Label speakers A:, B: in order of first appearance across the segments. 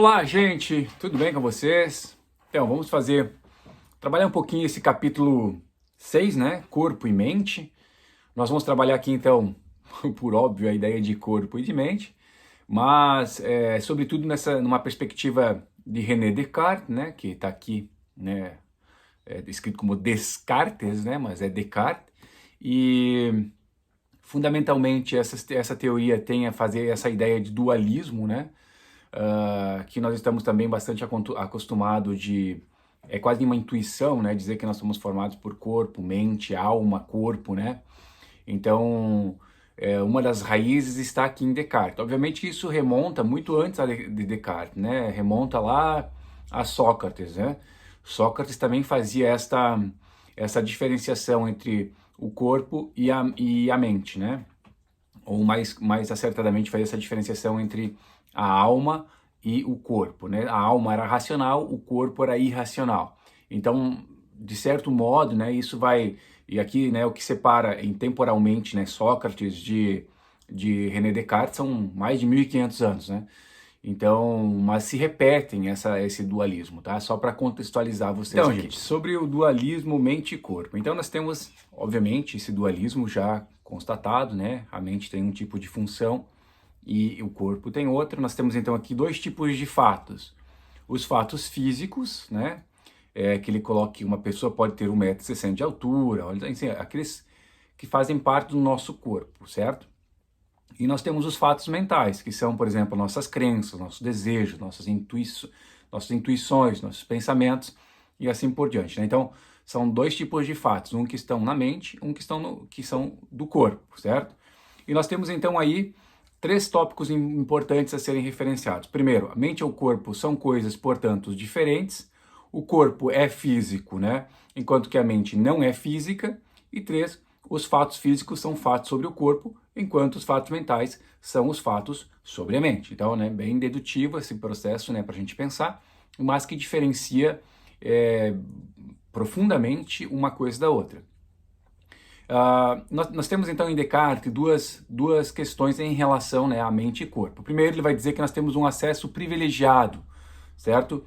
A: Olá, gente, tudo bem com vocês? Então, vamos trabalhar um pouquinho esse capítulo 6, né? Corpo e mente. Nós vamos trabalhar aqui, então, por óbvio, a ideia de corpo e de mente, mas, sobretudo, numa perspectiva de René Descartes, né? Que está aqui, né? Escrito como Descartes, né? Mas é Descartes. E, fundamentalmente, essa teoria tem a fazer essa ideia de dualismo, né? Que nós estamos também bastante acostumados é quase uma intuição, né, dizer que nós somos formados por corpo, mente, alma, corpo, né? Então, uma das raízes está aqui em Descartes. Obviamente isso remonta muito antes de Descartes, né? Remonta lá a Sócrates, né? Sócrates também fazia essa diferenciação entre o corpo e a mente, né? Ou mais acertadamente fazia essa diferenciação entre a alma e o corpo, né? A alma era racional, o corpo era irracional. Então, de certo modo, né, isso vai... E aqui, né, o que separa temporalmente, né, Sócrates de René Descartes são mais de 1500 anos, né? Então, mas se repetem esse dualismo, tá? Só para contextualizar vocês então, aqui. Gente, sobre o dualismo mente e corpo. Então, nós temos, obviamente, esse dualismo já constatado, né? A mente tem um tipo de função e o corpo tem outro. Nós temos, então, aqui dois tipos de fatos. Os fatos físicos, né? Que ele coloca que uma pessoa pode ter 1,60 m de altura, assim, aqueles que fazem parte do nosso corpo, certo? E nós temos os fatos mentais, que são, por exemplo, nossas crenças, nossos desejos, nossas intuições, nossos pensamentos e assim por diante, né? Então, são dois tipos de fatos, um que estão na mente, um que são do corpo, certo? E nós temos então aí três tópicos importantes a serem referenciados. Primeiro, a mente e o corpo são coisas, portanto, diferentes. O corpo é físico, né? Enquanto que a mente não é física. E três, os fatos físicos são fatos sobre o corpo, enquanto os fatos mentais são os fatos sobre a mente. Então, né, bem dedutivo esse processo, né, para a gente pensar, mas que diferencia profundamente uma coisa da outra. Nós temos então em Descartes duas questões em relação, né, à mente e corpo. Primeiro, ele vai dizer que nós temos um acesso privilegiado, certo?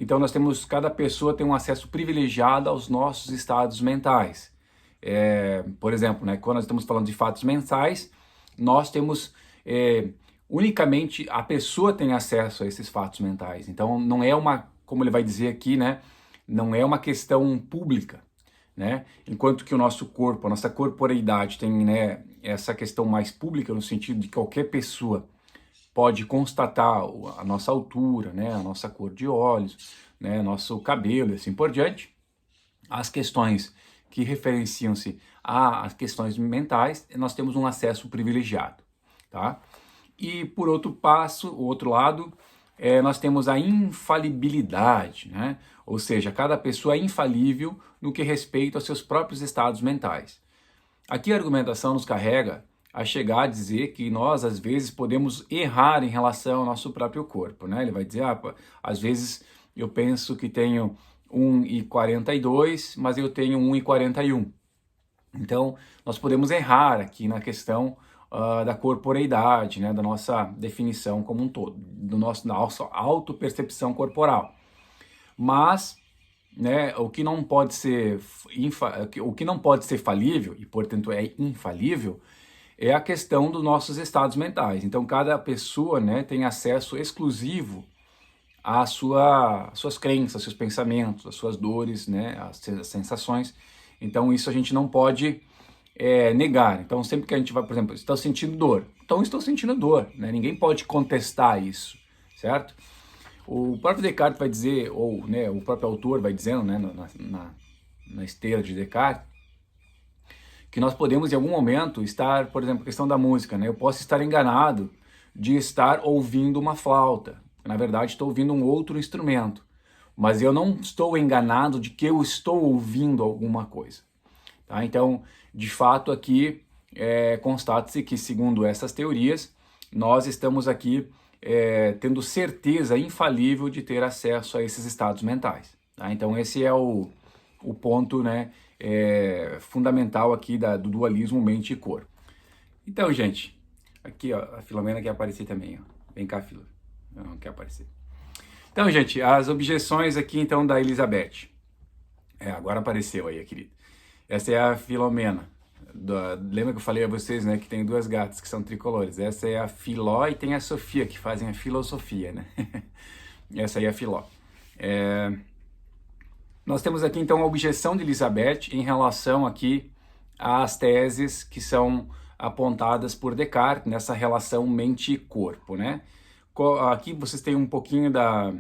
A: Então cada pessoa tem um acesso privilegiado aos nossos estados mentais. Por exemplo, né, quando nós estamos falando de fatos mentais, nós temos unicamente a pessoa tem acesso a esses fatos mentais. Então não é como ele vai dizer aqui, né, não é uma questão pública, né? Enquanto que o nosso corpo, a nossa corporeidade tem, né, essa questão mais pública no sentido de que qualquer pessoa pode constatar a nossa altura, né, a nossa cor de olhos, né, nosso cabelo e assim por diante. As questões que referenciam-se às questões mentais, nós temos um acesso privilegiado, tá? E por outro lado, nós temos a infalibilidade, né? Ou seja, cada pessoa é infalível no que respeita aos seus próprios estados mentais. Aqui a argumentação nos carrega a chegar a dizer que nós, às vezes, podemos errar em relação ao nosso próprio corpo, né? Ele vai dizer, às vezes eu penso que tenho 1,42, mas eu tenho 1,41. Então, nós podemos errar aqui na questão da corporeidade, né, da nossa definição como um todo, da nossa autopercepção corporal. Mas, né, o que não pode ser falível, e portanto é infalível, é a questão dos nossos estados mentais. Então, cada pessoa, né, tem acesso exclusivo às suas crenças, seus pensamentos, as suas dores, né, as sensações. Então isso a gente não pode negar. Então sempre que a gente vai, por exemplo, estou sentindo dor. Então estou sentindo dor, né? Ninguém pode contestar isso, certo? O próprio Descartes vai dizer, ou né, o próprio autor vai dizendo, né, na esteira de Descartes, que nós podemos em algum momento estar, por exemplo, a questão da música, né? Eu posso estar enganado de estar ouvindo uma flauta. Na verdade, estou ouvindo um outro instrumento. Mas eu não estou enganado de que eu estou ouvindo alguma coisa. Tá? Então, de fato, aqui constata-se que, segundo essas teorias, nós estamos aqui tendo certeza infalível de ter acesso a esses estados mentais. Tá? Então, esse é o ponto, né, fundamental aqui do dualismo mente e corpo. Então, gente, aqui ó, a Filomena quer aparecer também. Ó. Vem cá, Filo. Não quer aparecer. Então, gente, as objeções aqui então da Elizabeth. Agora apareceu aí, querida. Essa é a Filomena. Lembra que eu falei a vocês, né, que tem duas gatas que são tricolores. Essa é a Filó e tem a Sofia, que fazem a filosofia, né? Essa aí é a Filó. Nós temos aqui então a objeção de Elizabeth em relação aqui às teses que são apontadas por Descartes nessa relação mente-corpo, né? Aqui vocês têm um pouquinho da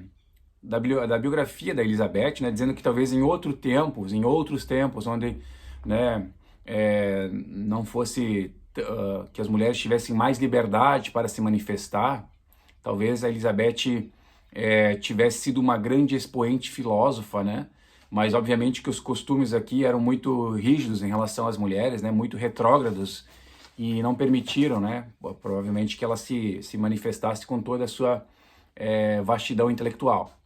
A: biografia da Elizabeth, né, dizendo que talvez em outros tempos, onde, né, não fosse que as mulheres tivessem mais liberdade para se manifestar, talvez a Elizabeth tivesse sido uma grande expoente filósofa, né? Mas obviamente que os costumes aqui eram muito rígidos em relação às mulheres, né? Muito retrógrados, e não permitiram, né? Provavelmente que ela se manifestasse com toda a sua vastidão intelectual.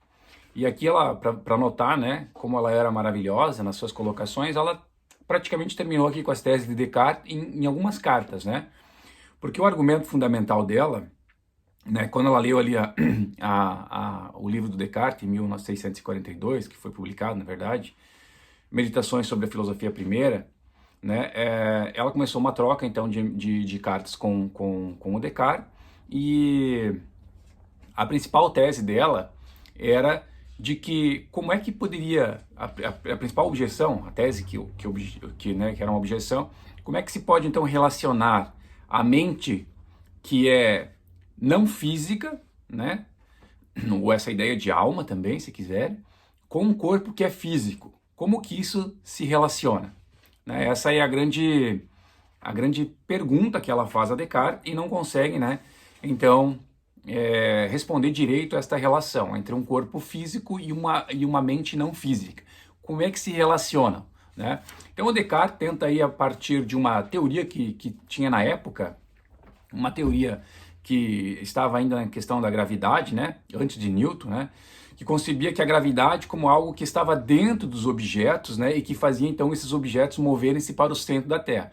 A: E aqui ela, para notar, né, como ela era maravilhosa nas suas colocações, ela praticamente terminou aqui com as teses de Descartes em algumas cartas, né? Porque o argumento fundamental dela, né, quando ela leu ali o livro do Descartes, em 1642, que foi publicado, na verdade, Meditações sobre a Filosofia Primeira, né, ela começou uma troca, então, de cartas com o Descartes, e a principal tese dela era de que como é que poderia, a principal objeção, a tese né, que era uma objeção, como é que se pode então relacionar a mente que é não física, né, ou essa ideia de alma também, se quiser, com um corpo que é físico. Como que isso se relaciona? Né? Essa é a grande pergunta que ela faz a Descartes e não consegue, né, então, responder direito a esta relação entre um corpo físico e uma mente não física. Como é que se relacionam? Né? Então o Descartes tenta aí, a partir de uma teoria que tinha na época, uma teoria que estava ainda na questão da gravidade, né, antes de Newton, né, que concebia que a gravidade como algo que estava dentro dos objetos, né, e que fazia então esses objetos moverem-se para o centro da Terra.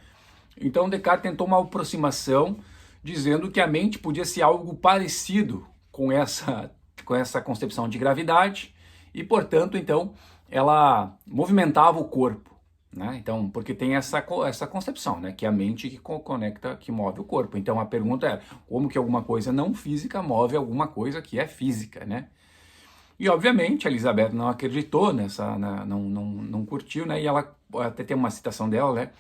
A: Então Descartes tentou uma aproximação dizendo que a mente podia ser algo parecido com essa concepção de gravidade e, portanto, então, ela movimentava o corpo, né? Então, porque tem essa concepção, né, que é a mente que conecta, que move o corpo. Então, a pergunta é, como que alguma coisa não física move alguma coisa que é física, né? E, obviamente, a Elizabeth não acreditou não curtiu, né? E ela, até tem uma citação dela, né?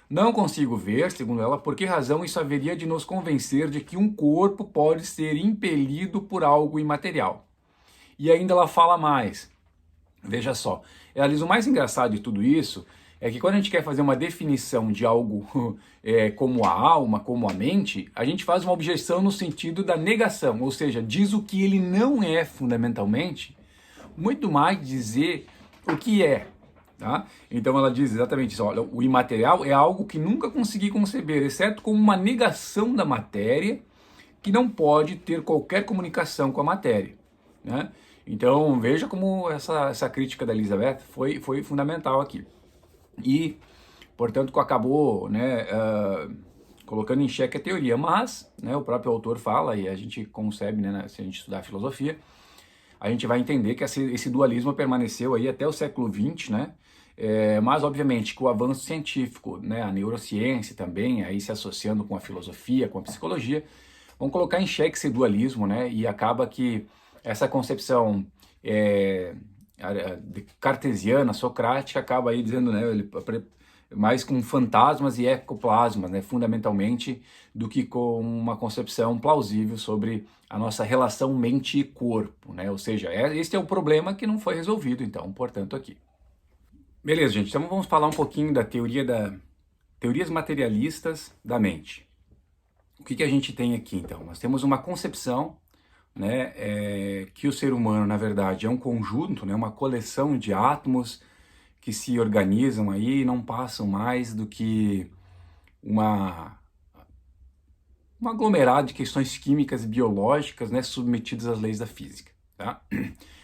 A: Não consigo ver, segundo ela, por que razão isso haveria de nos convencer de que um corpo pode ser impelido por algo imaterial. E ainda ela fala mais. Veja só, ela diz, o mais engraçado de tudo isso é que quando a gente quer fazer uma definição de algo como a alma, como a mente, a gente faz uma objeção no sentido da negação, ou seja, diz o que ele não é fundamentalmente, muito mais dizer o que é. Tá? Então ela diz exatamente isso, olha, o imaterial é algo que nunca consegui conceber, exceto como uma negação da matéria, que não pode ter qualquer comunicação com a matéria. Né? Então veja como essa crítica da Elizabeth foi fundamental aqui. E, portanto, acabou, né, colocando em xeque a teoria, mas, né, o próprio autor fala, e a gente concebe, né, se a gente estudar filosofia, a gente vai entender que esse dualismo permaneceu aí até o século XX, né? Mas obviamente que o avanço científico, né, a neurociência também, aí se associando com a filosofia, com a psicologia, vão colocar em xeque esse dualismo, né? E acaba que essa concepção cartesiana, socrática, acaba aí dizendo, né, mais com fantasmas e ecoplasmas, né, fundamentalmente, do que com uma concepção plausível sobre a nossa relação mente e corpo, né? Ou seja, esse é o problema que não foi resolvido, então, portanto, aqui. Beleza, gente, então vamos falar um pouquinho da teorias materialistas da mente. O que a gente tem aqui, então? Nós temos uma concepção, né, que o ser humano, na verdade, é um conjunto, né, uma coleção de átomos que se organizam aí e não passam mais do que um aglomerado de questões químicas e biológicas, né, submetidas às leis da física. Tá?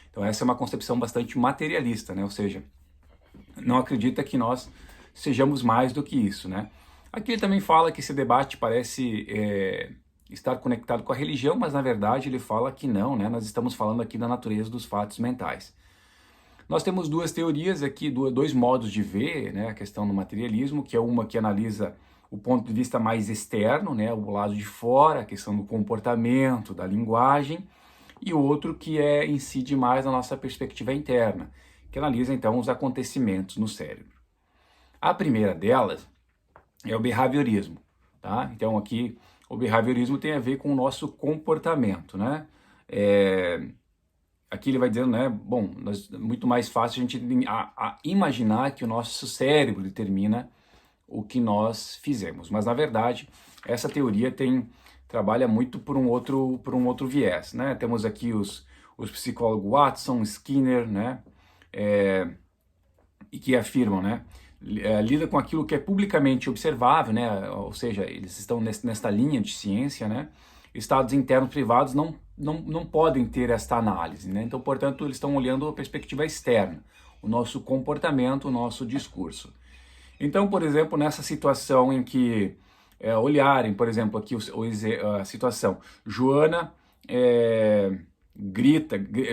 A: Então essa é uma concepção bastante materialista, né, ou seja, não acredita que nós sejamos mais do que isso. Né? Aqui ele também fala que esse debate parece estar conectado com a religião, mas na verdade ele fala que não, né? Nós estamos falando aqui da natureza dos fatos mentais. Nós temos duas teorias aqui, dois modos de ver, né, a questão do materialismo, que é uma que analisa o ponto de vista mais externo, né, o lado de fora, a questão do comportamento, da linguagem, e outro que incide mais na nossa perspectiva interna, que analisa então os acontecimentos no cérebro. A primeira delas é o behaviorismo, tá? Então aqui o behaviorismo tem a ver com o nosso comportamento, né? Aqui ele vai dizendo, né, bom, muito mais fácil a gente imaginar que o nosso cérebro determina o que nós fizemos. Mas, na verdade, essa teoria trabalha muito por um outro viés, né? Temos aqui os psicólogos Watson, Skinner, né, e que afirmam, né, lida com aquilo que é publicamente observável, né, ou seja, eles estão nesta linha de ciência, né, estados internos privados não podem ter esta análise, né? Então, portanto, eles estão olhando a perspectiva externa, o nosso comportamento, o nosso discurso. Então, por exemplo, nessa situação em que olharem, por exemplo, aqui a situação, Joana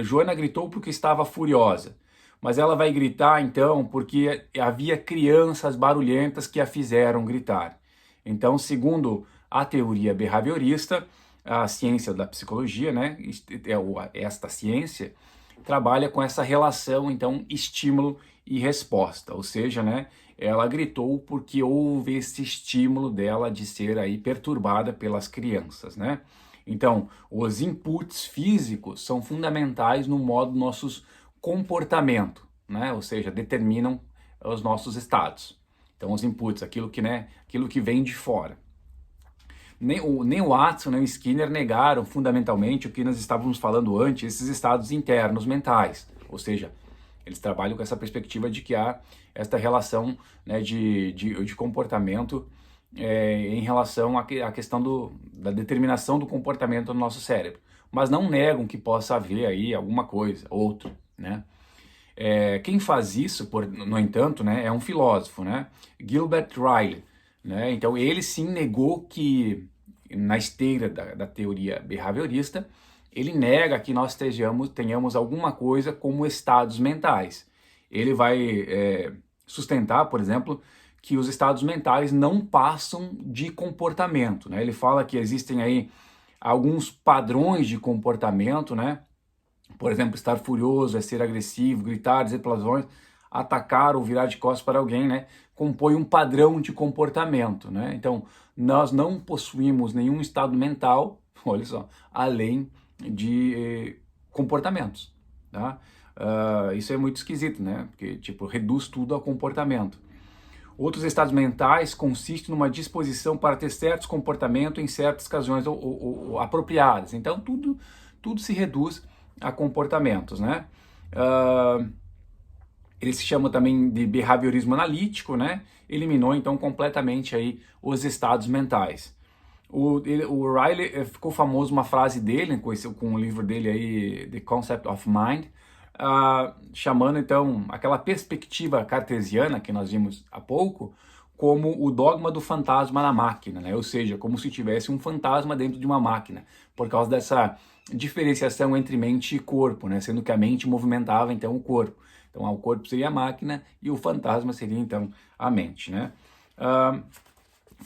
A: Joana gritou porque estava furiosa, mas ela vai gritar então porque havia crianças barulhentas que a fizeram gritar. Então, segundo a teoria behaviorista, a ciência da psicologia, né, esta ciência trabalha com essa relação, então, estímulo e resposta, ou seja, né, ela gritou porque houve esse estímulo dela de ser aí perturbada pelas crianças, né? Então, os inputs físicos são fundamentais no modo do nosso comportamento, né? Ou seja, determinam os nossos estados. Então, os inputs, aquilo que vem de fora. Nem o Watson nem o Skinner negaram fundamentalmente o que nós estávamos falando antes, esses estados internos mentais. Ou seja, eles trabalham com essa perspectiva de que há esta relação, né, de comportamento em relação à questão da determinação do comportamento do nosso cérebro. Mas não negam que possa haver aí alguma coisa, outro, né? Quem faz isso, no entanto, né, é um filósofo, né? Gilbert Ryle. Né? Então ele sim negou que, na esteira da teoria behaviorista, ele nega que nós tenhamos alguma coisa como estados mentais. Ele vai sustentar, por exemplo, que os estados mentais não passam de comportamento. Né? Ele fala que existem aí alguns padrões de comportamento, né? Por exemplo, estar furioso, ser agressivo, gritar, dizer palavrões, atacar ou virar de costas para alguém, né, compõe um padrão de comportamento, né? Então, nós não possuímos nenhum estado mental, olha só, além de comportamentos, tá? Isso é muito esquisito, né? Porque, tipo, reduz tudo a comportamento. Outros estados mentais consistem numa disposição para ter certos comportamentos em certas ocasiões ou apropriadas. Então, tudo se reduz a comportamentos, né? Ele se chama também de behaviorismo analítico, né? Eliminou então completamente aí os estados mentais. O Riley ficou famoso uma frase dele com o livro dele aí, The Concept of Mind, chamando então aquela perspectiva cartesiana que nós vimos há pouco como o dogma do fantasma na máquina, né? Ou seja, como se tivesse um fantasma dentro de uma máquina, por causa dessa diferenciação entre mente e corpo, né? Sendo que a mente movimentava então o corpo. Então o corpo seria a máquina e o fantasma seria então a mente, né?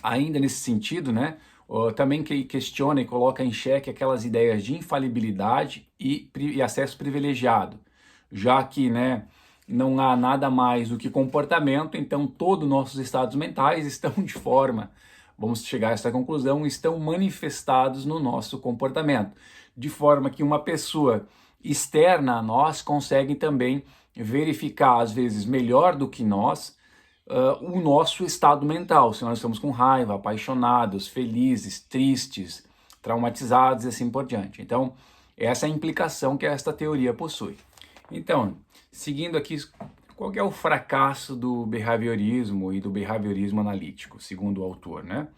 A: Ainda nesse sentido, né? Também que questiona e coloca em xeque aquelas ideias de infalibilidade e acesso privilegiado, já que, né, não há nada mais do que comportamento, então todos os nossos estados mentais estão de forma, vamos chegar a essa conclusão, estão manifestados no nosso comportamento, de forma que uma pessoa externa a nós consegue também verificar, às vezes melhor do que nós, o nosso estado mental, se nós estamos com raiva, apaixonados, felizes, tristes, traumatizados e assim por diante. Então, essa é a implicação que esta teoria possui. Então, seguindo aqui, qual é o fracasso do behaviorismo e do behaviorismo analítico, segundo o autor, né?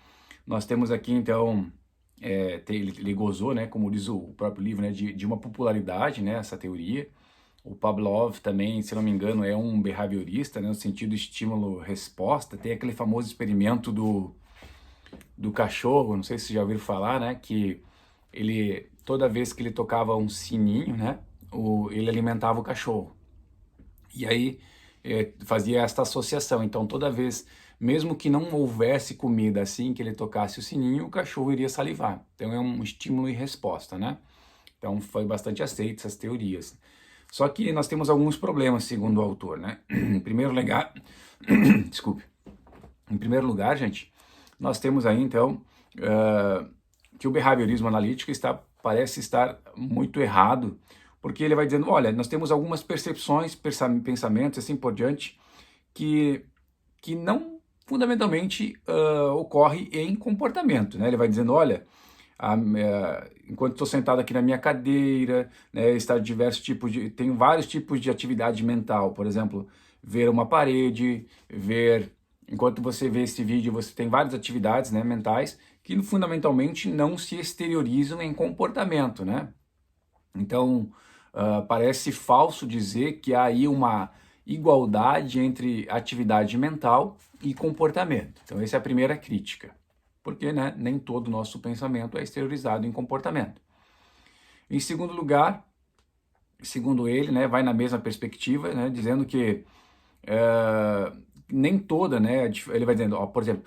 A: Nós temos aqui, então, ele gozou, né, como diz o próprio livro, né, de uma popularidade, né, essa teoria. O Pavlov também, se não me engano, é um behaviorista, né, no sentido estímulo-resposta. Tem aquele famoso experimento do cachorro, não sei se vocês já ouviram falar, né, que ele, toda vez que ele tocava um sininho, né, ele alimentava o cachorro. E aí fazia esta associação. Então toda vez, mesmo que não houvesse comida assim que ele tocasse o sininho, o cachorro iria salivar. Então é um estímulo e resposta, né? Então foi bastante aceito essas teorias. Só que nós temos alguns problemas, segundo o autor, né? Em primeiro lugar, desculpe. Em primeiro lugar, gente, nós temos aí então que o behaviorismo analítico parece estar muito errado, porque ele vai dizendo, olha, nós temos algumas percepções, pensamentos, assim por diante, que não fundamentalmente ocorre em comportamento, né? Ele vai dizendo, olha, enquanto estou sentado aqui na minha cadeira, né, está diversos tipos tenho vários tipos de atividade mental, por exemplo, ver uma parede, enquanto você vê esse vídeo, você tem várias atividades, né, mentais, que fundamentalmente não se exteriorizam em comportamento, né? Então, parece falso dizer que há aí uma igualdade entre atividade mental e comportamento. Então, essa é a primeira crítica, porque, né, nem todo o nosso pensamento é exteriorizado em comportamento. Em segundo lugar, segundo ele, né, vai na mesma perspectiva, né, dizendo que nem toda, né, ele vai dizendo, ó, por exemplo,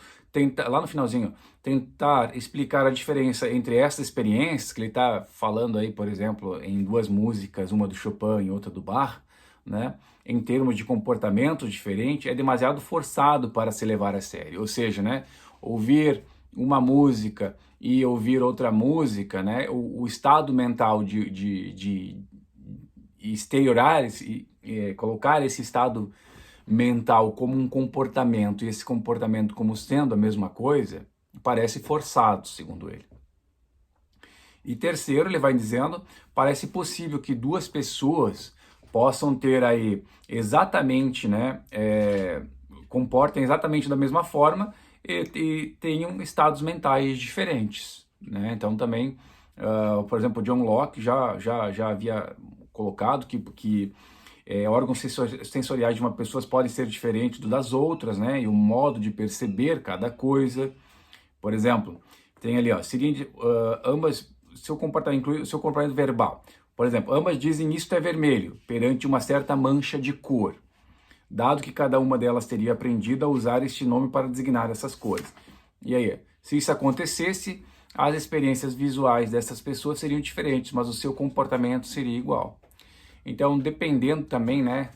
A: lá no finalzinho, tentar explicar a diferença entre essas experiências, que ele está falando aí, por exemplo, em duas músicas, uma do Chopin e outra do Bach, né, em termos de comportamento diferente, é demasiado forçado para se levar a sério. Ou seja, né, ouvir uma música e ouvir outra música, né, o estado mental de exteriorar, colocar esse estado mental como um comportamento e esse comportamento como sendo a mesma coisa, parece forçado, segundo ele. E terceiro, ele vai dizendo, parece possível que duas pessoas possam ter aí exatamente, né, comportem exatamente da mesma forma e tenham estados mentais diferentes, né? Então também, por exemplo, John Locke já havia colocado que órgãos sensoriais de uma pessoa podem ser diferentes das outras, né? E o modo de perceber cada coisa. Por exemplo, tem ali, ó, seguinte, ambas, seu comportamento inclui o seu comportamento verbal. Por exemplo, ambas dizem isto é vermelho, perante uma certa mancha de cor, dado que cada uma delas teria aprendido a usar este nome para designar essas cores. E aí, se isso acontecesse, as experiências visuais dessas pessoas seriam diferentes, mas o seu comportamento seria igual. Então, dependendo também, né,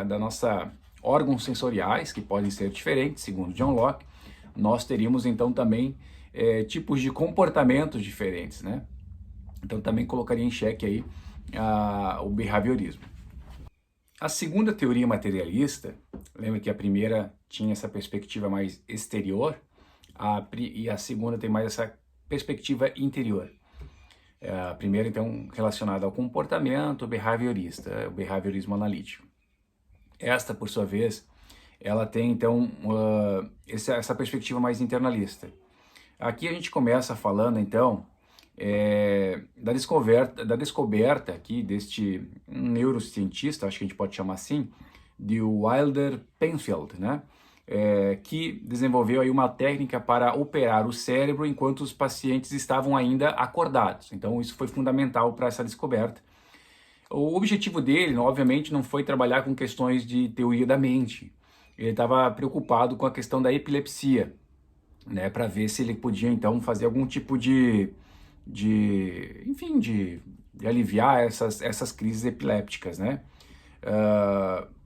A: da nossa órgãos sensoriais, que podem ser diferentes, segundo John Locke, nós teríamos então também tipos de comportamentos diferentes, né? Então também colocaria em xeque aí o behaviorismo. A segunda teoria materialista, lembra que a primeira tinha essa perspectiva mais exterior, e a segunda tem mais essa perspectiva interior. A primeira, então, relacionada ao comportamento behaviorista, o behaviorismo analítico. Esta, por sua vez, ela tem, então, essa perspectiva mais internalista. Aqui a gente começa falando, então, da descoberta aqui deste neurocientista, acho que a gente pode chamar assim, de Wilder Penfield, né? Que desenvolveu aí uma técnica para operar o cérebro enquanto os pacientes estavam ainda acordados. Então isso foi fundamental para essa descoberta. O objetivo dele, obviamente, não foi trabalhar com questões de teoria da mente. Ele estava preocupado com a questão da epilepsia, né, para ver se ele podia então fazer algum tipo enfim, de aliviar essas crises epilépticas, né?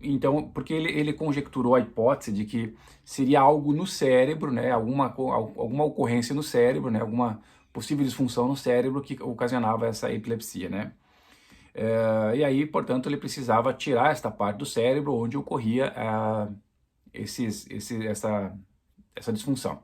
A: Então, porque ele conjecturou a hipótese de que seria algo no cérebro, né, alguma ocorrência no cérebro, né, alguma possível disfunção no cérebro que ocasionava essa epilepsia, né? E aí, portanto, ele precisava tirar esta parte do cérebro onde ocorria essa disfunção.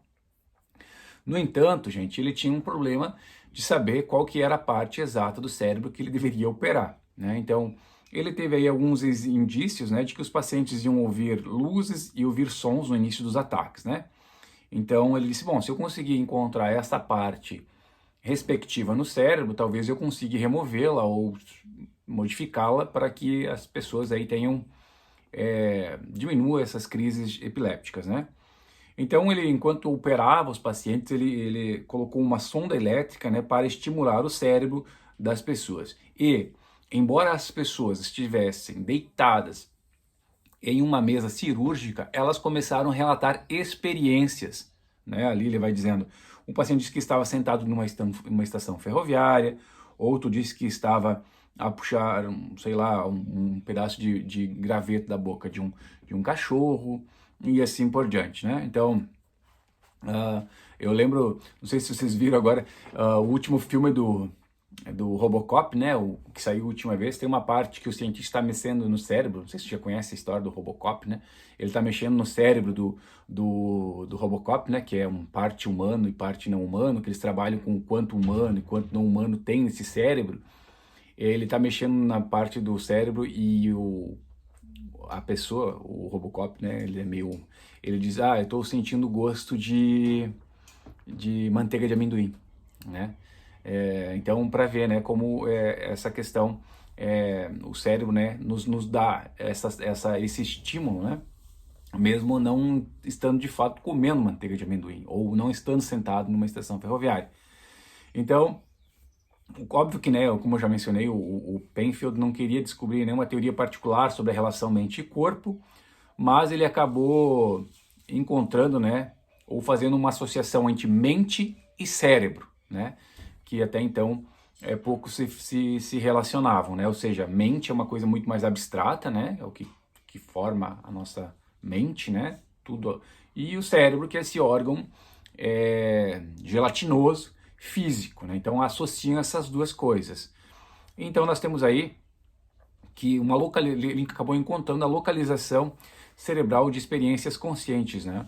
A: No entanto, gente, ele tinha um problema de saber qual que era a parte exata do cérebro que ele deveria operar, né? Então, ele teve aí alguns indícios, né, de que os pacientes iam ouvir luzes e ouvir sons no início dos ataques, né? Então, ele disse, bom, se eu conseguir encontrar essa parte respectiva no cérebro, talvez eu consiga removê-la ou modificá-la para que as pessoas aí tenham, diminuam essas crises epilépticas, né? Então, ele, enquanto operava os pacientes, ele colocou uma sonda elétrica, né, para estimular o cérebro das pessoas. E, embora as pessoas estivessem deitadas em uma mesa cirúrgica, elas começaram a relatar experiências, né? Ali ele vai dizendo, um paciente disse que estava sentado numa estação ferroviária, outro disse que estava a puxar, sei lá, um pedaço de graveto da boca de um cachorro, e assim por diante, né? Então, eu lembro, não sei se vocês viram agora, o último filme do Robocop, né, o que saiu a última vez, tem uma parte que o cientista está mexendo no cérebro, não sei se você já conhece a história do Robocop, né, ele está mexendo no cérebro do Robocop, né, que é um parte humano e parte não humano, que eles trabalham com o quanto humano e quanto não humano tem nesse cérebro. Ele está mexendo na parte do cérebro e a pessoa, o Robocop, né, ele diz, eu estou sentindo gosto de manteiga de amendoim, né? Então, para ver, né, como essa questão, o cérebro, né, nos dá esse estímulo, né, mesmo não estando de fato comendo manteiga de amendoim ou não estando sentado numa estação ferroviária. Então, óbvio que, né, como eu já mencionei, o Penfield não queria descobrir nenhuma teoria particular sobre a relação mente e corpo, mas ele acabou encontrando, né, ou fazendo uma associação entre mente e cérebro, né, que até então pouco se relacionavam, né, ou seja, mente é uma coisa muito mais abstrata, né, é o que forma a nossa mente, né, tudo, e o cérebro, que é esse órgão gelatinoso, físico, né, então associam essas duas coisas. Então nós temos aí que ele acabou encontrando a localização cerebral de experiências conscientes, né?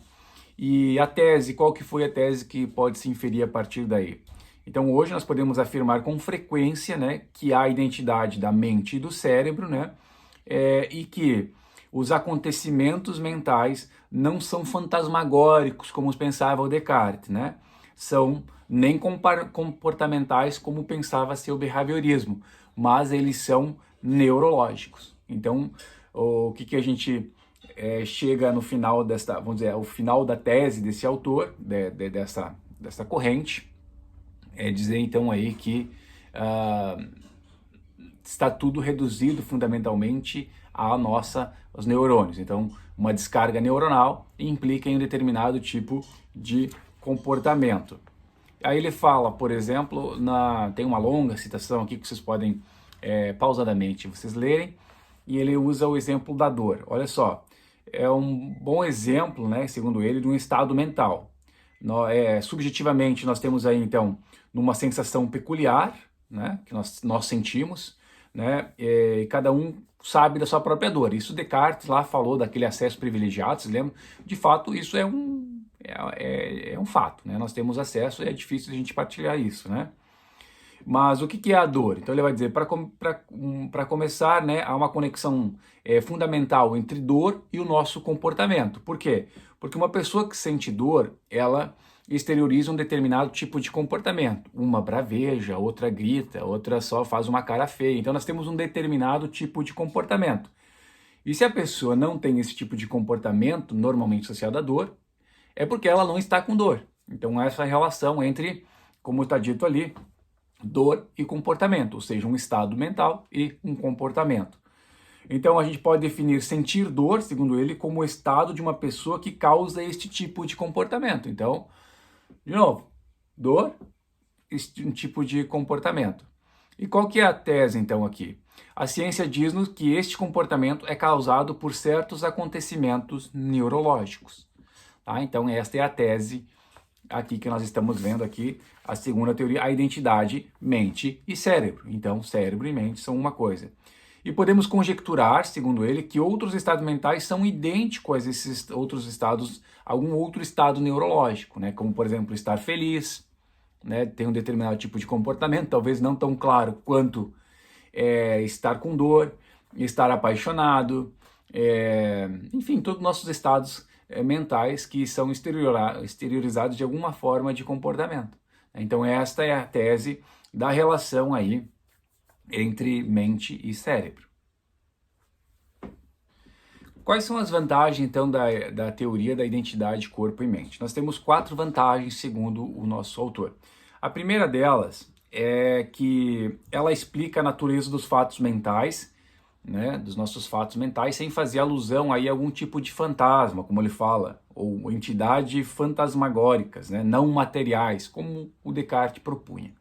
A: E a tese, qual que foi a tese que pode se inferir a partir daí? Então hoje nós podemos afirmar com frequência, né, que há a identidade da mente e do cérebro, né, e que os acontecimentos mentais não são fantasmagóricos, como pensava o Descartes, né? São nem comportamentais, como pensava-se o behaviorismo, mas eles são neurológicos. Então, o que a gente chega no final desta, vamos dizer, o final da tese desse autor, dessa corrente, é dizer então aí que está tudo reduzido fundamentalmente aos neurônios. Então, uma descarga neuronal implica em um determinado tipo de comportamento. Aí ele fala, por exemplo, tem uma longa citação aqui que vocês podem pausadamente vocês lerem, e ele usa o exemplo da dor. Olha só, é um bom exemplo, né, segundo ele, de um estado mental. Subjetivamente, nós temos aí, então, numa sensação peculiar, né, que nós sentimos, né, e cada um sabe da sua própria dor. Isso Descartes lá falou daquele acesso privilegiado, vocês lembram? De fato, isso é um fato, né? Nós temos acesso e é difícil a gente partilhar isso, né? Mas o que é a dor? Então ele vai dizer, para começar, né, há uma conexão fundamental entre dor e o nosso comportamento. Por quê? Porque uma pessoa que sente dor, ela exterioriza um determinado tipo de comportamento. Uma braveja, outra grita, outra só faz uma cara feia. Então nós temos um determinado tipo de comportamento. E se a pessoa não tem esse tipo de comportamento, normalmente associado à dor, é porque ela não está com dor. Então essa relação entre, como está dito ali, dor e comportamento, ou seja, um estado mental e um comportamento. Então a gente pode definir sentir dor, segundo ele, como o estado de uma pessoa que causa este tipo de comportamento. Então, de novo, dor, um tipo de comportamento. E qual que é a tese então aqui? A ciência diz-nos que este comportamento é causado por certos acontecimentos neurológicos. Tá? Então esta é a tese aqui que nós estamos vendo aqui, a segunda teoria, a identidade, mente e cérebro. Então, cérebro e mente são uma coisa. E podemos conjecturar, segundo ele, que outros estados mentais são idênticos a esses outros estados, algum outro estado neurológico, né? Como, por exemplo, estar feliz, né? Tem um determinado tipo de comportamento, talvez não tão claro quanto estar com dor, estar apaixonado, enfim, todos os nossos estados mentais que são exteriorizados de alguma forma de comportamento. Então esta é a tese da relação aí entre mente e cérebro. Quais são as vantagens, então, da teoria da identidade corpo e mente? Nós temos 4 vantagens, segundo o nosso autor. A primeira delas é que ela explica a natureza dos fatos mentais, né, dos nossos fatos mentais, sem fazer alusão aí a algum tipo de fantasma, como ele fala, ou entidade fantasmagóricas, né, não materiais, como o Descartes propunha.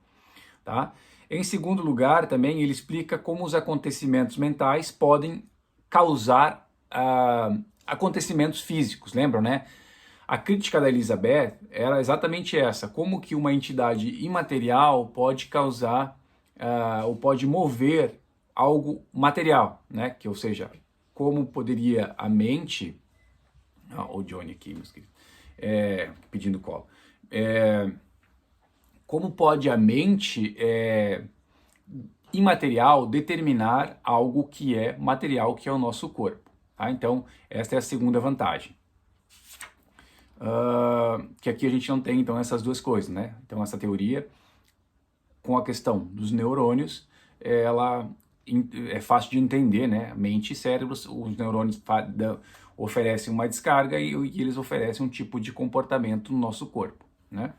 A: Tá? Em segundo lugar, também ele explica como os acontecimentos mentais podem causar acontecimentos físicos, lembram, né? A crítica da Elizabeth era exatamente essa, como que uma entidade imaterial pode causar ou pode mover algo material, né? Que, ou seja, como poderia a mente... o Johnny aqui, meus queridos, pedindo colo. Como pode a mente imaterial determinar algo que é material, que é o nosso corpo. Tá? Então, esta é a segunda vantagem. Que aqui a gente não tem, então, essas duas coisas, né? Então, essa teoria, com a questão dos neurônios, ela é fácil de entender, né? Mente e cérebro, os neurônios oferecem uma descarga e eles oferecem um tipo de comportamento no nosso corpo, né?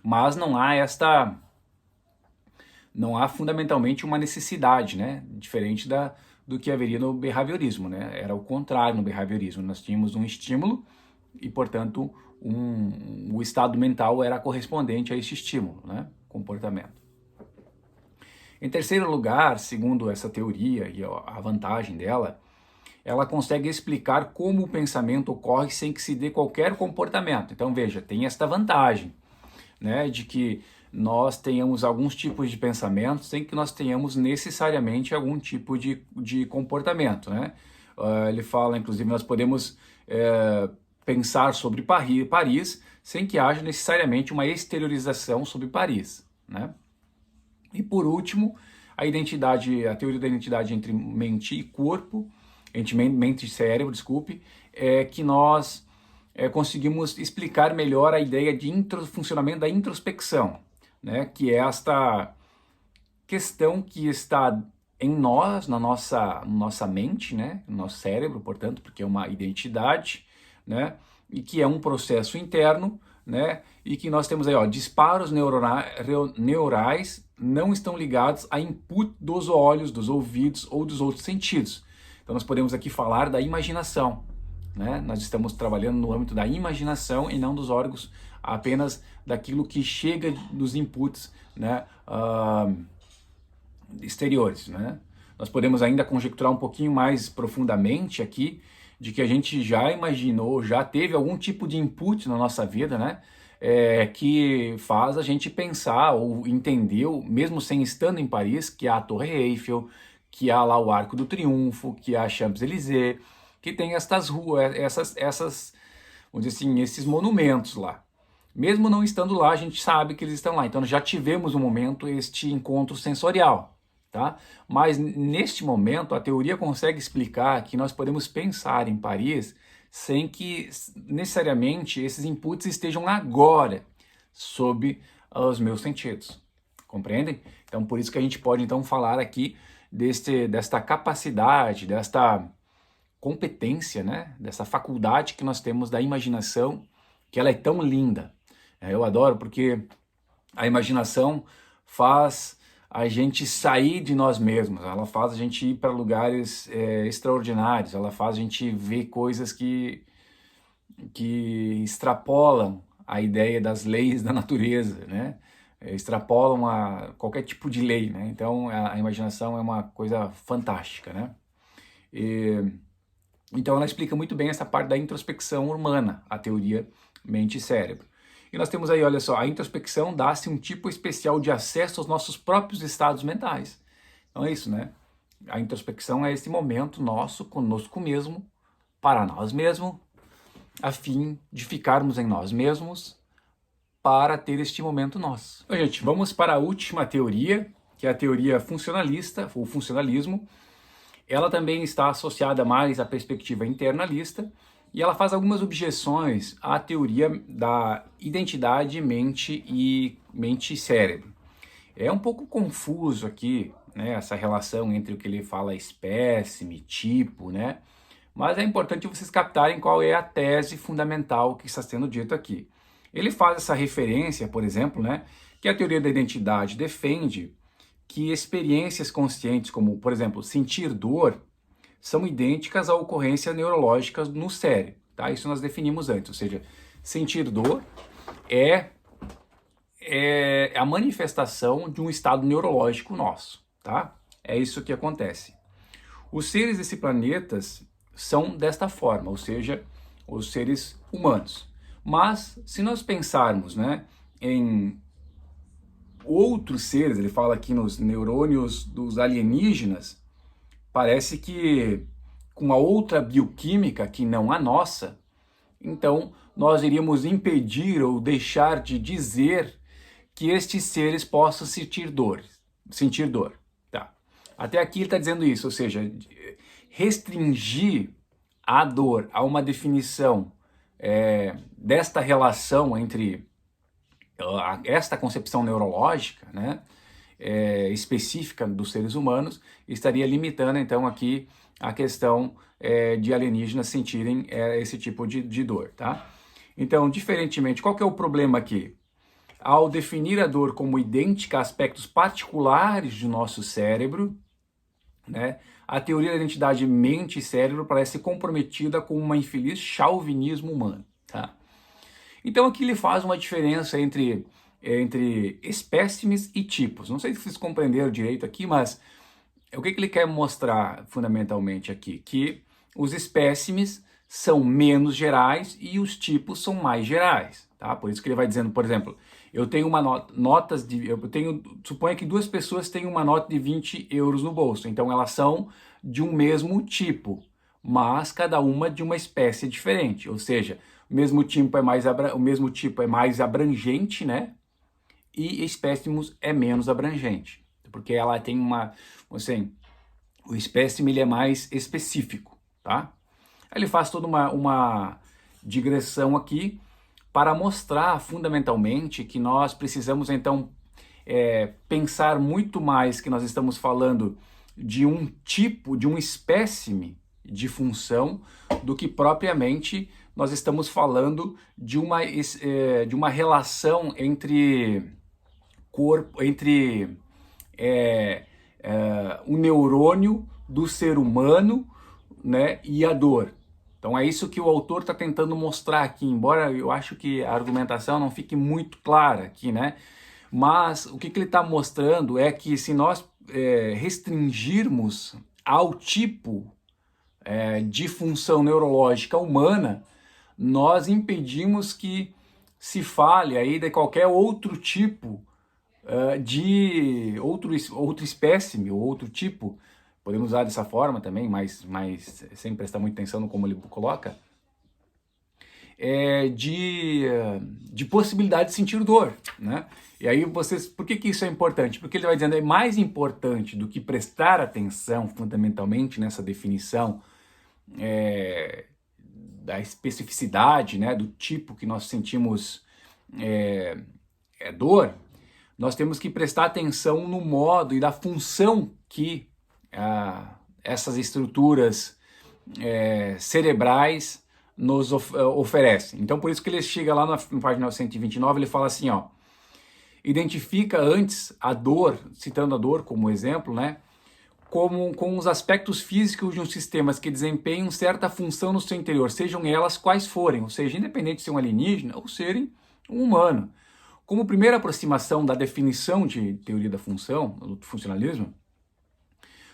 A: Mas não há fundamentalmente uma necessidade, né? Diferente do que haveria no behaviorismo, né? Era o contrário no behaviorismo. Nós tínhamos um estímulo e, portanto, o estado mental era correspondente a esse estímulo, né? Comportamento. Em terceiro lugar, segundo essa teoria e a vantagem dela, ela consegue explicar como o pensamento ocorre sem que se dê qualquer comportamento. Então, veja, tem esta vantagem, né, de que nós tenhamos alguns tipos de pensamentos sem que nós tenhamos necessariamente algum tipo de comportamento, né? Ele fala, inclusive, nós podemos pensar sobre Paris sem que haja necessariamente uma exteriorização sobre Paris, né? E por último, a teoria da identidade entre mente e corpo, entre mente e cérebro, desculpe, é que nós conseguimos explicar melhor a ideia de funcionamento da introspecção, né? Que é esta questão que está em nós, na nossa mente, né? No nosso cérebro, portanto, porque é uma identidade, né? E que é um processo interno, né? E que nós temos aí, ó, disparos neurais não estão ligados a input dos olhos, dos ouvidos ou dos outros sentidos. Então nós podemos aqui falar da imaginação, né? Nós estamos trabalhando no âmbito da imaginação e não dos órgãos, apenas daquilo que chega dos inputs, né? Exteriores, né? Nós podemos ainda conjecturar um pouquinho mais profundamente aqui de que a gente já imaginou, já teve algum tipo de input na nossa vida, né? Que faz a gente pensar ou entendeu, mesmo sem estando em Paris, que há a Torre Eiffel, que há lá o Arco do Triunfo, que há a Champs-Élysées, que tem estas ruas, vamos dizer assim, esses monumentos lá. Mesmo não estando lá, a gente sabe que eles estão lá. Então já tivemos um momento, este encontro sensorial, tá? Mas neste momento a teoria consegue explicar que nós podemos pensar em Paris sem que necessariamente esses inputs estejam agora sob os meus sentidos. Compreendem? Então por isso que a gente pode então falar aqui desta capacidade, desta competência, né? Dessa faculdade que nós temos da imaginação, que ela é tão linda. Eu adoro porque a imaginação faz a gente sair de nós mesmos, ela faz a gente ir para lugares extraordinários, ela faz a gente ver coisas que extrapolam a ideia das leis da natureza, né? Extrapolam a qualquer tipo de lei, né? Então a imaginação é uma coisa fantástica, né? Então ela explica muito bem essa parte da introspecção humana, a teoria mente e cérebro. E nós temos aí, olha só, a introspecção dá-se um tipo especial de acesso aos nossos próprios estados mentais. Então é isso, né? A introspecção é esse momento nosso, conosco mesmo, para nós mesmos, a fim de ficarmos em nós mesmos, para ter este momento nosso. Então, gente, vamos para a última teoria, que é a teoria funcionalista, ou funcionalismo. Ela também está associada mais à perspectiva internalista, e ela faz algumas objeções à teoria da identidade mente e cérebro. É um pouco confuso aqui, né, essa relação entre o que ele fala espécime, tipo, né? Mas é importante vocês captarem qual é a tese fundamental que está sendo dito aqui. Ele faz essa referência, por exemplo, né, que a teoria da identidade defende que experiências conscientes, como, por exemplo, sentir dor, são idênticas a ocorrências neurológicas no cérebro. Tá? Isso nós definimos antes, ou seja, sentir dor é a manifestação de um estado neurológico nosso. Tá? É isso que acontece. Os seres desse planeta são desta forma, ou seja, os seres humanos. Mas, se nós pensarmos, né, em outros seres, ele fala aqui nos neurônios dos alienígenas, parece que com uma outra bioquímica que não a nossa, então nós iríamos impedir ou deixar de dizer que estes seres possam sentir dor. Tá? Até aqui ele está dizendo isso, ou seja, restringir a dor a uma definição desta relação entre esta concepção neurológica, né, específica dos seres humanos, estaria limitando então aqui a questão de alienígenas sentirem esse tipo de dor, tá? Então, diferentemente, qual que é o problema aqui? Ao definir a dor como idêntica a aspectos particulares do nosso cérebro, né, a teoria da identidade mente e cérebro parece comprometida com um infeliz chauvinismo humano. Tá? Então aqui ele faz uma diferença entre espécimes e tipos. Não sei se vocês compreenderam direito aqui, mas o que ele quer mostrar fundamentalmente aqui? Que os espécimes são menos gerais e os tipos são mais gerais. Tá? Por isso que ele vai dizendo, por exemplo, eu tenho suponha que duas pessoas têm uma nota de 20 euros no bolso, então elas são de um mesmo tipo, mas cada uma de uma espécie diferente, ou seja, o mesmo tipo é mais abrangente, né? E espécimes é menos abrangente, porque ela tem assim, o espécime ele é mais específico, tá? Aí ele faz toda uma digressão aqui, para mostrar fundamentalmente que nós precisamos então pensar muito mais que nós estamos falando de um tipo, de um espécime de função, do que propriamente nós estamos falando de uma relação entre o neurônio do ser humano, né, e a dor. Então é isso que o autor está tentando mostrar aqui, embora eu acho que a argumentação não fique muito clara aqui, né? Mas o que ele está mostrando é que se nós restringirmos ao tipo de função neurológica humana, nós impedimos que se fale aí de qualquer outro tipo de outro espécime ou outro tipo. Podemos usar dessa forma também, mas sem prestar muita atenção no como ele coloca, de possibilidade de sentir dor, né? E aí por que isso é importante? Porque ele vai dizendo, é mais importante do que prestar atenção fundamentalmente nessa definição da especificidade, né, do tipo que nós sentimos dor, nós temos que prestar atenção no modo e da função que essas estruturas cerebrais nos oferecem. Então, por isso que ele chega lá na página 129, ele fala assim, ó, identifica antes a dor, citando a dor como exemplo, né, com os aspectos físicos de um sistema que desempenham certa função no seu interior, sejam elas quais forem, ou seja, independente de ser um alienígena ou serem um humano. Como primeira aproximação da definição de teoria da função, do funcionalismo,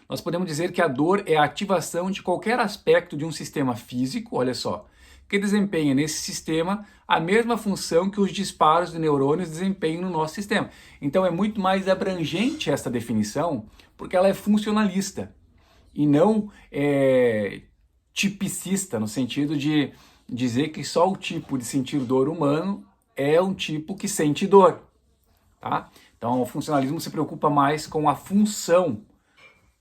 A: nós podemos dizer que a dor é a ativação de qualquer aspecto de um sistema físico, olha só, que desempenha nesse sistema a mesma função que os disparos de neurônios desempenham no nosso sistema. Então é muito mais abrangente essa definição, porque ela é funcionalista e não tipicista, no sentido de dizer que só o tipo de sentir dor humano é um tipo que sente dor. Tá? Então o funcionalismo se preocupa mais com a função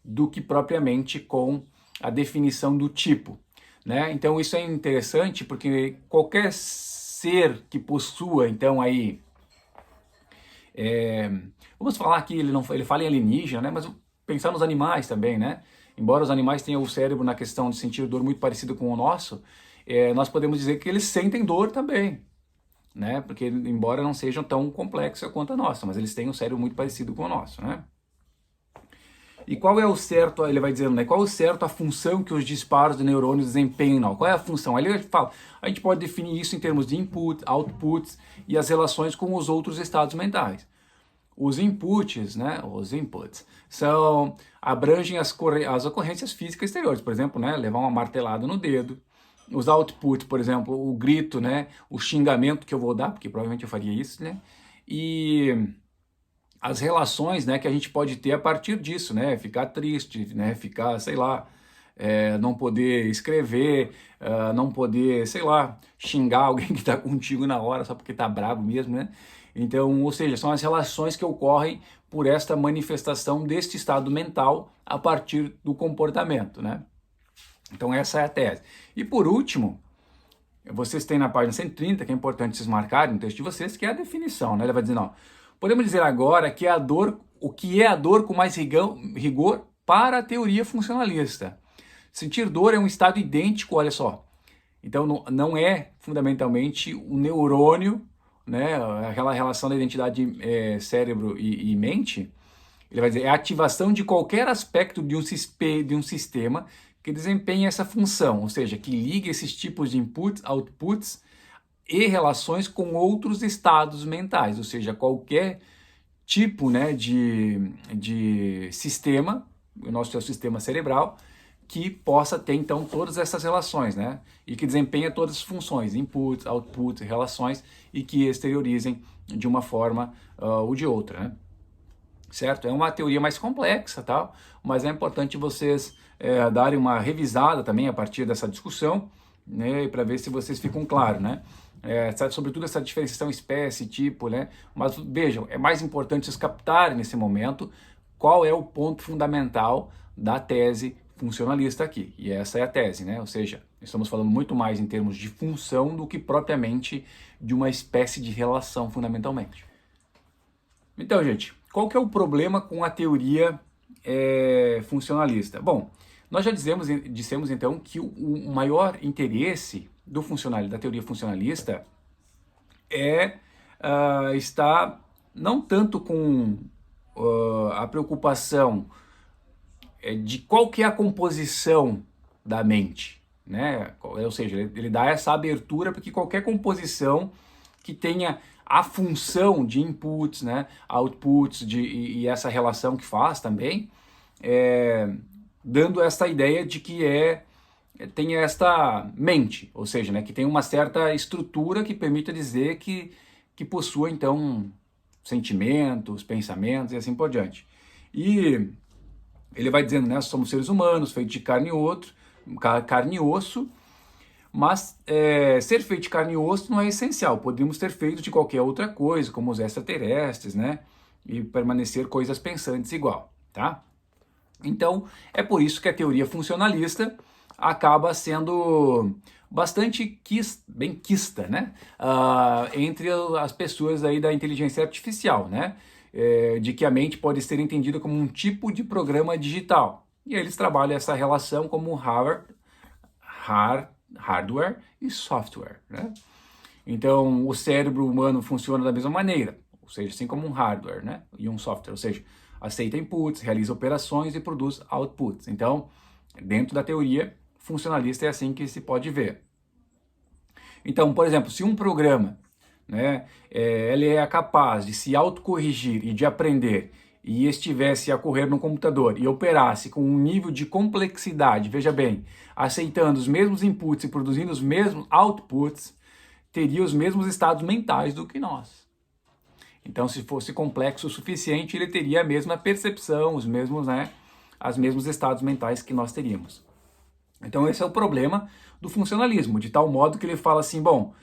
A: do que propriamente com a definição do tipo, né? Então isso é interessante porque qualquer ser que possua, então aí, vamos falar aqui, ele fala em alienígena, né? Mas pensar nos animais também, né? embora os animais tenham o cérebro na questão de sentir dor muito parecido com o nosso, nós podemos dizer que eles sentem dor também, né? Porque embora não sejam tão complexos quanto a nossa, mas eles têm um cérebro muito parecido com o nosso, né? E qual é o certo, ele vai dizendo, né? Qual é o certo a função que os disparos de neurônios desempenham? Não? Qual é a função? Aí ele fala, a gente pode definir isso em termos de input, outputs e as relações com os outros estados mentais. Os inputs, né? Os inputs, abrangem as ocorrências físicas exteriores, por exemplo, né? Levar uma martelada no dedo. Os outputs, por exemplo, o grito, né? O xingamento que eu vou dar, porque provavelmente eu faria isso, né? E as relações, né, que a gente pode ter a partir disso, né, ficar triste, né, ficar, sei lá, não poder escrever, não poder, sei lá, xingar alguém que está contigo na hora só porque está bravo mesmo, né? Então, ou seja, são as relações que ocorrem por esta manifestação deste estado mental a partir do comportamento, né? Então essa é a tese. E por último, vocês têm na página 130, que é importante vocês marcarem no texto de vocês, que é a definição, né? Ele vai dizer, não, podemos dizer agora que a dor, o que é a dor com mais rigor para a teoria funcionalista. Sentir dor é um estado idêntico, olha só. Então não é fundamentalmente o neurônio, né, aquela relação da identidade cérebro e mente. Ele vai dizer, é a ativação de qualquer aspecto de um sistema que desempenha essa função, ou seja, que liga esses tipos de inputs, outputs e relações com outros estados mentais, ou seja, qualquer tipo, né, de sistema, o nosso é o sistema cerebral, que possa ter então todas essas relações, né, e que desempenha todas as funções, inputs, outputs, relações, e que exteriorizem de uma forma ou de outra, né? Certo? É uma teoria mais complexa, tal, mas é importante vocês darem uma revisada também a partir dessa discussão, né, para ver se vocês ficam claros, né? Sobretudo essa diferenciação espécie, tipo, né? Mas vejam, é mais importante vocês captarem nesse momento qual é o ponto fundamental da tese funcionalista aqui. E essa é a tese, né? Ou seja, estamos falando muito mais em termos de função do que propriamente de uma espécie de relação fundamentalmente. Então, gente, qual que é o problema com a teoria funcionalista? Bom, nós já dissemos então que o maior interesse da teoria funcionalista está não tanto com a preocupação de qual que é a composição da mente, né? Ou seja, ele dá essa abertura para que qualquer composição que tenha a função de inputs, né, outputs e essa relação que faz também, dando essa ideia de que tem esta mente, ou seja, né, que tem uma certa estrutura que permita dizer que possua então sentimentos, pensamentos e assim por diante. E ele vai dizendo, né, somos seres humanos, feitos de carne e osso, mas ser feito de carne e osso não é essencial. Podemos ter feito de qualquer outra coisa, como os extraterrestres, né? E permanecer coisas pensantes igual, tá? Então, é por isso que a teoria funcionalista acaba sendo bastante bem quista, né? Entre as pessoas aí da inteligência artificial, né? De que a mente pode ser entendida como um tipo de programa digital. E aí eles trabalham essa relação como hardware e software, né? Então, o cérebro humano funciona da mesma maneira, ou seja, assim como um hardware, né? E um software, ou seja, aceita inputs, realiza operações e produz outputs. Então, dentro da teoria funcionalista é assim que se pode ver. Então, por exemplo, se um programa, né, ele é capaz de se autocorrigir e de aprender e estivesse a correr no computador e operasse com um nível de complexidade, veja bem, aceitando os mesmos inputs e produzindo os mesmos outputs, teria os mesmos estados mentais do que nós. Então, se fosse complexo o suficiente, ele teria a mesma percepção, os mesmos estados mentais que nós teríamos. Então, esse é o problema do funcionalismo, de tal modo que ele fala assim, bom,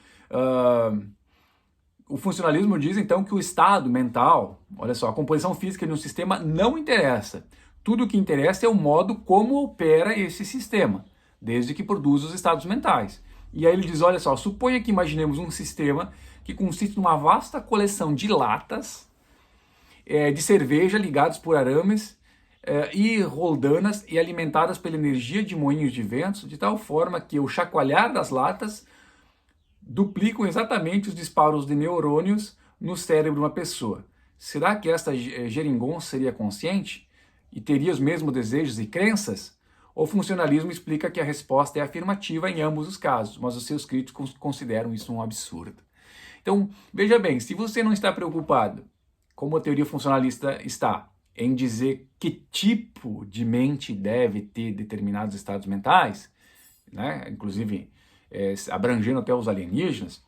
A: o funcionalismo diz então que o estado mental, olha só, a composição física de um sistema não interessa. Tudo o que interessa é o modo como opera esse sistema, desde que produz os estados mentais. E aí ele diz, olha só, suponha que imaginemos um sistema que consiste de uma vasta coleção de latas de cerveja ligados por arames e roldanas e alimentadas pela energia de moinhos de ventos, de tal forma que o chacoalhar das latas duplicam exatamente os disparos de neurônios no cérebro de uma pessoa. Será que esta geringonça seria consciente e teria os mesmos desejos e crenças? O funcionalismo explica que a resposta é afirmativa em ambos os casos, mas os seus críticos consideram isso um absurdo. Então, veja bem, se você não está preocupado, como a teoria funcionalista está, em dizer que tipo de mente deve ter determinados estados mentais, né, inclusive abrangendo até os alienígenas,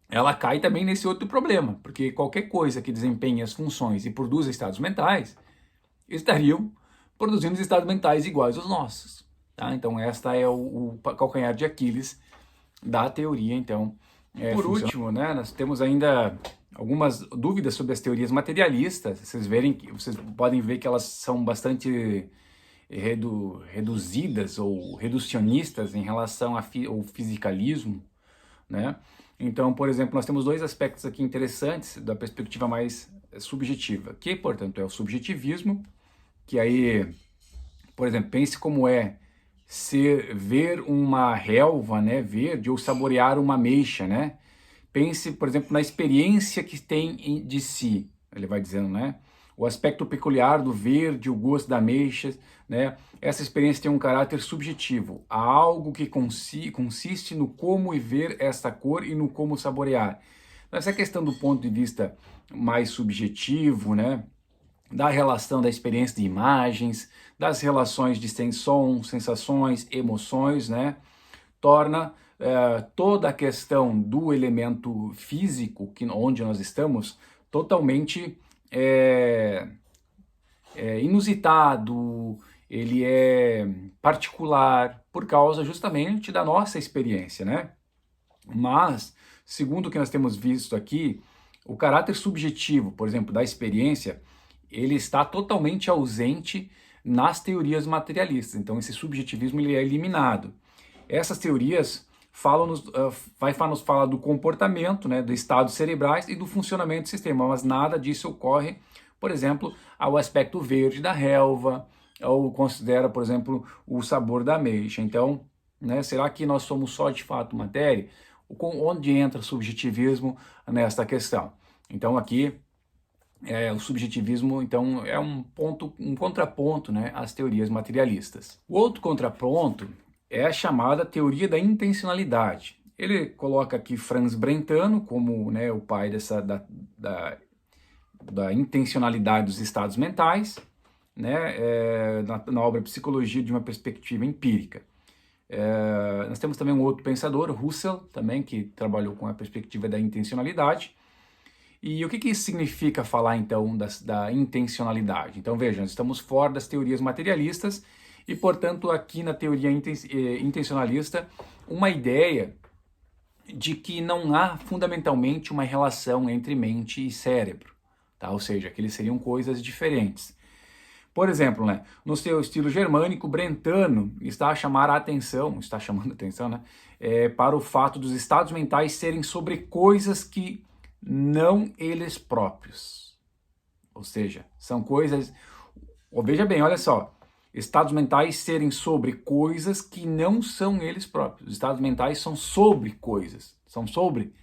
A: ela cai também nesse outro problema, porque qualquer coisa que desempenhe as funções e produza estados mentais, estariam produzindo estados mentais iguais aos nossos. Tá? Então esta é o calcanhar de Aquiles da teoria, então. Por último, né, nós temos ainda algumas dúvidas sobre as teorias materialistas. Vocês podem ver que elas são bastante reduzidas ou reducionistas em relação ao fisicalismo, né? Então, por exemplo, nós temos dois aspectos aqui interessantes da perspectiva mais subjetiva, que, portanto, é o subjetivismo, que aí, por exemplo, pense como é ver uma relva, né, verde, ou saborear uma ameixa, né? Pense, por exemplo, na experiência que tem de si, ele vai dizendo, né? O aspecto peculiar do verde, o gosto da ameixa, né? Essa experiência tem um caráter subjetivo. Há algo que consiste no como ver esta cor e no como saborear. Essa questão do ponto de vista mais subjetivo, né? Da relação da experiência de imagens, das relações de som, sensações, emoções, né? Torna toda a questão do elemento físico, onde nós estamos, totalmente inusitado, ele é particular, por causa justamente da nossa experiência, né? Mas, segundo o que nós temos visto aqui, o caráter subjetivo, por exemplo, da experiência, ele está totalmente ausente nas teorias materialistas. Então, esse subjetivismo ele é eliminado. Essas teorias nos falar do comportamento, né, do estados cerebrais e do funcionamento do sistema, mas nada disso ocorre, por exemplo, ao aspecto verde da relva, ou considera, por exemplo, o sabor da ameixa. Então, né, será que nós somos só de fato matéria? Onde entra o subjetivismo nesta questão? Então, aqui o subjetivismo, então, é um contraponto, né, às teorias materialistas. O outro contraponto é a chamada teoria da intencionalidade. Ele coloca aqui Franz Brentano como, né, o pai da intencionalidade dos estados mentais, né, na obra Psicologia de uma Perspectiva Empírica. Nós temos também um outro pensador, Husserl, também, que trabalhou com a perspectiva da intencionalidade. E o que isso significa falar, então, da intencionalidade? Então, veja, nós estamos fora das teorias materialistas e, portanto, aqui na teoria intencionalista, uma ideia de que não há fundamentalmente uma relação entre mente e cérebro, tá? Ou seja, que eles seriam coisas diferentes. Por exemplo, né, no seu estilo germânico, Brentano está chamando a atenção, né, para o fato dos estados mentais serem sobre coisas que não eles próprios. Ou seja, são coisas... Veja bem, olha só. Estados mentais serem sobre coisas que não são eles próprios. Os estados mentais são sobre coisas. São sobre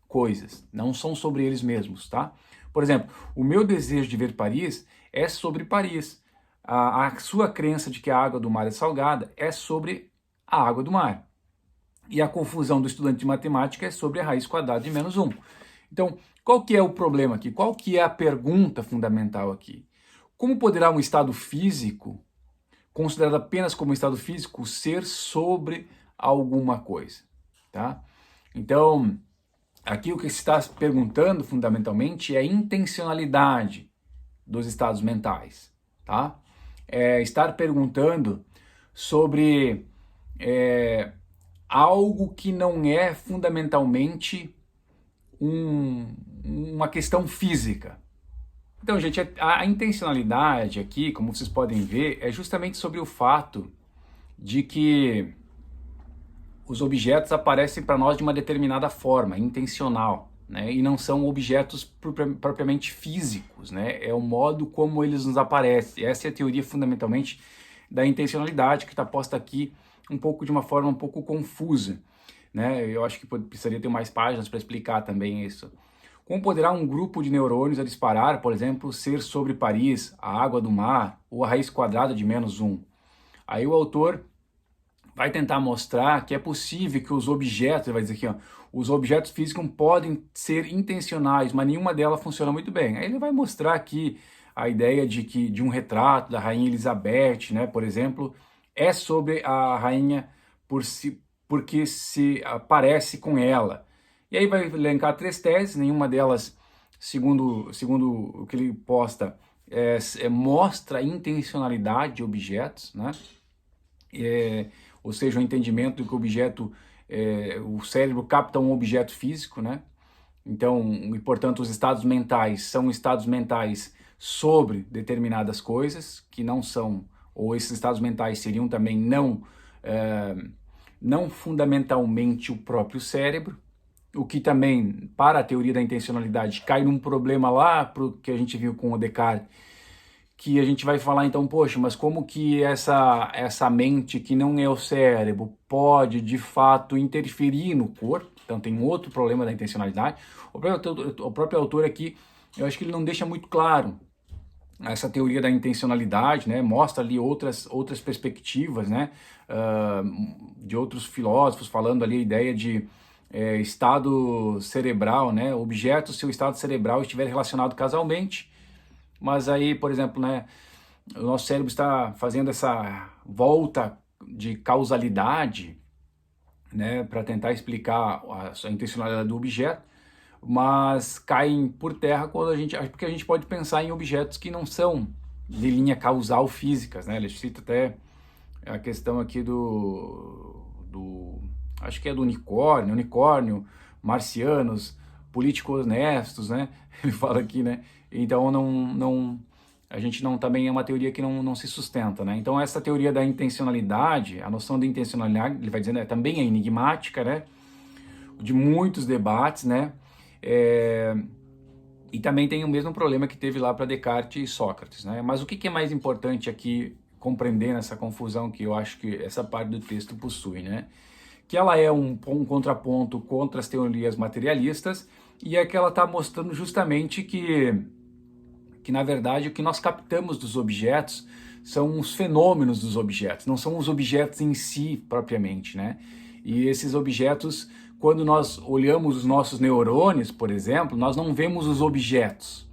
A: coisas, não são sobre eles mesmos, tá? Por exemplo, o meu desejo de ver Paris é sobre Paris. A sua crença de que a água do mar é salgada é sobre a água do mar. E a confusão do estudante de matemática é sobre a raiz quadrada de menos 1. Então, qual que é o problema aqui? Qual que é a pergunta fundamental aqui? Como poderá um estado físico, considerado apenas como estado físico, ser sobre alguma coisa? Tá? Então, aqui o que se está perguntando fundamentalmente é a intencionalidade dos estados mentais. Tá? Estar perguntando sobre algo que não é fundamentalmente uma questão física. Então, gente, a intencionalidade aqui, como vocês podem ver, é justamente sobre o fato de que os objetos aparecem para nós de uma determinada forma, intencional, né? E não são objetos propriamente físicos, né? É o modo como eles nos aparecem. Essa é a teoria fundamentalmente da intencionalidade, que está posta aqui de uma forma um pouco confusa, né? Eu acho que precisaria ter mais páginas para explicar também isso. Como poderá um grupo de neurônios a disparar, por exemplo, ser sobre Paris, a água do mar ou a raiz quadrada de -1? Aí o autor vai tentar mostrar que é possível que os objetos, ele vai dizer aqui, ó, os objetos físicos podem ser intencionais, mas nenhuma delas funciona muito bem. Aí ele vai mostrar aqui a ideia de um retrato da rainha Elizabeth, né, por exemplo, é sobre a rainha porque se aparece com ela. E aí vai elencar 3 teses, nenhuma delas, segundo o que ele posta, mostra a intencionalidade de objetos, né? Ou seja, o entendimento de que o objeto, o cérebro capta um objeto físico, né? Então, e portanto, os estados mentais são estados mentais sobre determinadas coisas, que não são, ou esses estados mentais seriam também não fundamentalmente o próprio cérebro, o que também, para a teoria da intencionalidade, cai num problema lá pro que a gente viu com o Descartes, que a gente vai falar então, poxa, mas como que essa mente que não é o cérebro pode de fato interferir no corpo? Então tem outro problema da intencionalidade. O próprio autor aqui, eu acho que ele não deixa muito claro essa teoria da intencionalidade, né? Mostra ali outras perspectivas, né? De outros filósofos falando ali a ideia de estado cerebral, né? Objeto, se o estado cerebral estiver relacionado causalmente. Mas aí, por exemplo, né, o nosso cérebro está fazendo essa volta de causalidade, né, para tentar explicar a intencionalidade do objeto, mas caem por terra porque a gente pode pensar em objetos que não são de linha causal físicas, né? Ele cita até a questão aqui acho que é do unicórnio, marcianos, políticos honestos, né? Ele fala aqui, né? Então a gente não também é uma teoria que não se sustenta, né? Então essa teoria da intencionalidade, a noção da intencionalidade, ele vai dizendo, também é enigmática, né? De muitos debates, né? E também tem o mesmo problema que teve lá para Descartes e Sócrates, né? Mas o que é mais importante aqui compreender nessa confusão que eu acho que essa parte do texto possui, né? Que ela é um contraponto contra as teorias materialistas e é que ela está mostrando justamente que na verdade o que nós captamos dos objetos são os fenômenos dos objetos, não são os objetos em si propriamente, né? E esses objetos, quando nós olhamos os nossos neurônios, por exemplo, nós não vemos os objetos,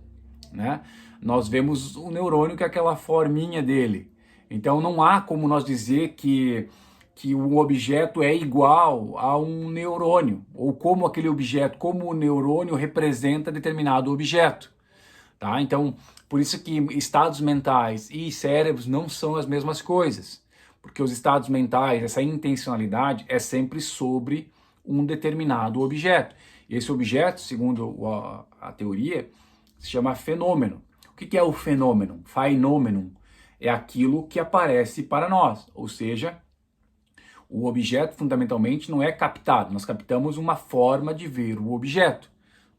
A: né? Nós vemos o neurônio que é aquela forminha dele. Então não há como nós dizer que um objeto é igual a um neurônio, ou como aquele objeto, como o neurônio representa determinado objeto. Tá? Então, por isso que estados mentais e cérebros não são as mesmas coisas, porque os estados mentais, essa intencionalidade é sempre sobre um determinado objeto. E esse objeto, segundo a teoria, se chama fenômeno. O que é o fenômeno? Phenomenon é aquilo que aparece para nós, ou seja, o objeto fundamentalmente não é captado, nós captamos uma forma de ver o objeto,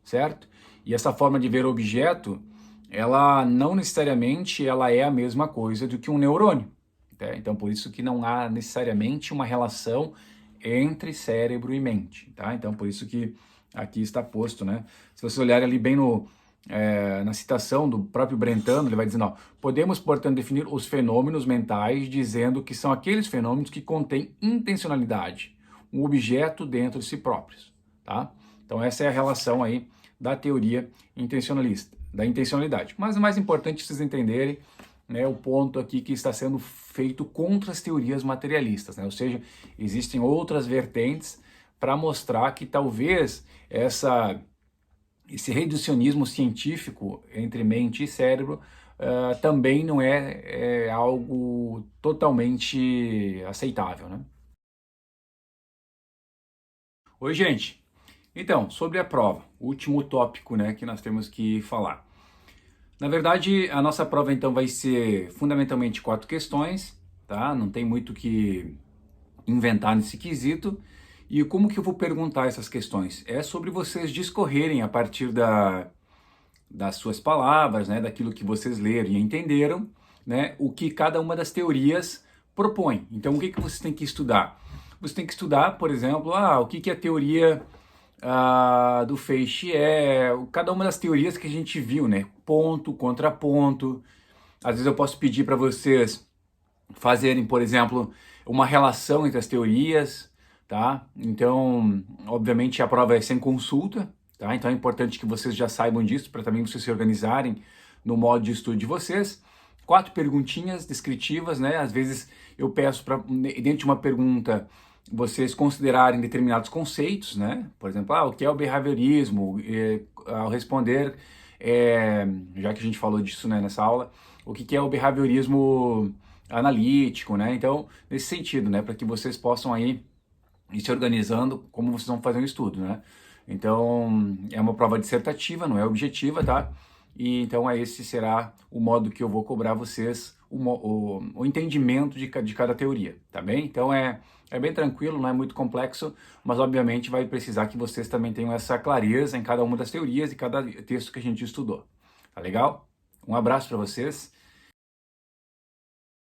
A: certo? E essa forma de ver o objeto, ela não necessariamente ela é a mesma coisa do que um neurônio. Tá? Então por isso que não há necessariamente uma relação entre cérebro e mente. Tá? Então por isso que aqui está posto, né? Se você olhar ali bem na citação do próprio Brentano, ele vai dizendo, ó, podemos, portanto, definir os fenômenos mentais dizendo que são aqueles fenômenos que contêm intencionalidade, um objeto dentro de si próprios, tá? Então essa é a relação aí da teoria intencionalista, da intencionalidade. Mas o mais importante é vocês entenderem, né, o ponto aqui que está sendo feito contra as teorias materialistas, né? Ou seja, existem outras vertentes para mostrar que talvez esse reducionismo científico entre mente e cérebro também não é algo totalmente aceitável, né? Oi, gente. Então, sobre a prova, o último tópico, né, que nós temos que falar. Na verdade, a nossa prova então vai ser fundamentalmente 4 questões, tá? Não tem muito o que inventar nesse quesito. E como que eu vou perguntar essas questões? É sobre vocês discorrerem a partir das suas palavras, né, daquilo que vocês leram e entenderam, né, o que cada uma das teorias propõe. Então, o que que vocês têm que estudar? Você tem que estudar, por exemplo, o que que a teoria do feixe é, cada uma das teorias que a gente viu, né, ponto, contraponto. Às vezes eu posso pedir para vocês fazerem, por exemplo, uma relação entre as teorias, tá? Então, obviamente a prova é sem consulta, tá? Então é importante que vocês já saibam disso para também vocês se organizarem no modo de estudo de vocês. 4 perguntinhas descritivas, né? Às vezes eu peço para dentro de uma pergunta vocês considerarem determinados conceitos, né? Por exemplo, o que é o behaviorismo? Ao responder, já que a gente falou disso, né, nessa aula, o que é o behaviorismo analítico, né? Então, nesse sentido, né, para que vocês possam aí ir se organizando como vocês vão fazer um estudo, né? Então, é uma prova dissertativa, não é objetiva, tá? E então esse será o modo que eu vou cobrar vocês o entendimento de cada teoria, tá bem? Então é bem tranquilo, não é muito complexo, mas obviamente vai precisar que vocês também tenham essa clareza em cada uma das teorias e cada texto que a gente estudou, tá legal? Um abraço para vocês